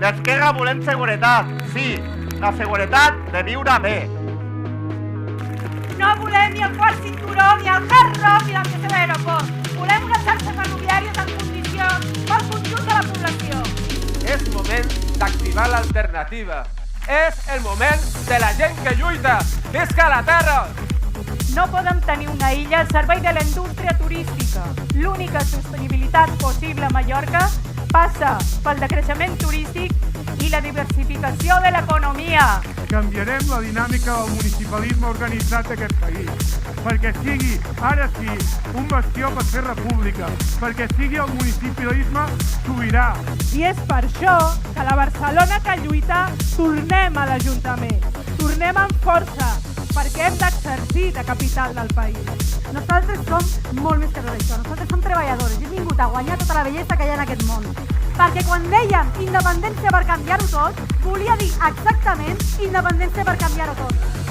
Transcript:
D'Esquerra volem seguretat, sí, la seguretat de viure bé. No volem ni el quart cinturó, ni el hard rock, ni l'ampliació de l'aeroport. Volem una xarxa ferroviària en condicions pel conjunt de la població. És moment d'activar l'alternativa. És el moment de la gent que lluita. Visca la terra! No podem tenir una illa al servei de la indústria turística. L'única sostenibilitat possible a Mallorca passa pel decreixement turístic i la diversificació de l'economia. Canviarem la dinàmica del municipalisme organitzat d'aquest país, perquè sigui, ara sí, un bastió per fer república, perquè sigui el municipalisme sobirà. I és per això que a la Barcelona que lluita tornem a l'Ajuntament. Tornem amb força, perquè hem d'exercir de capital del país. Nosaltres som molt més que tot això. Nosaltres som treballadores i hem vingut a guanyar tota la bellesa que hi ha en aquest món. Perquè quan dèiem independència per canviar-ho tot, volia dir exactament independència per canviar-ho tot.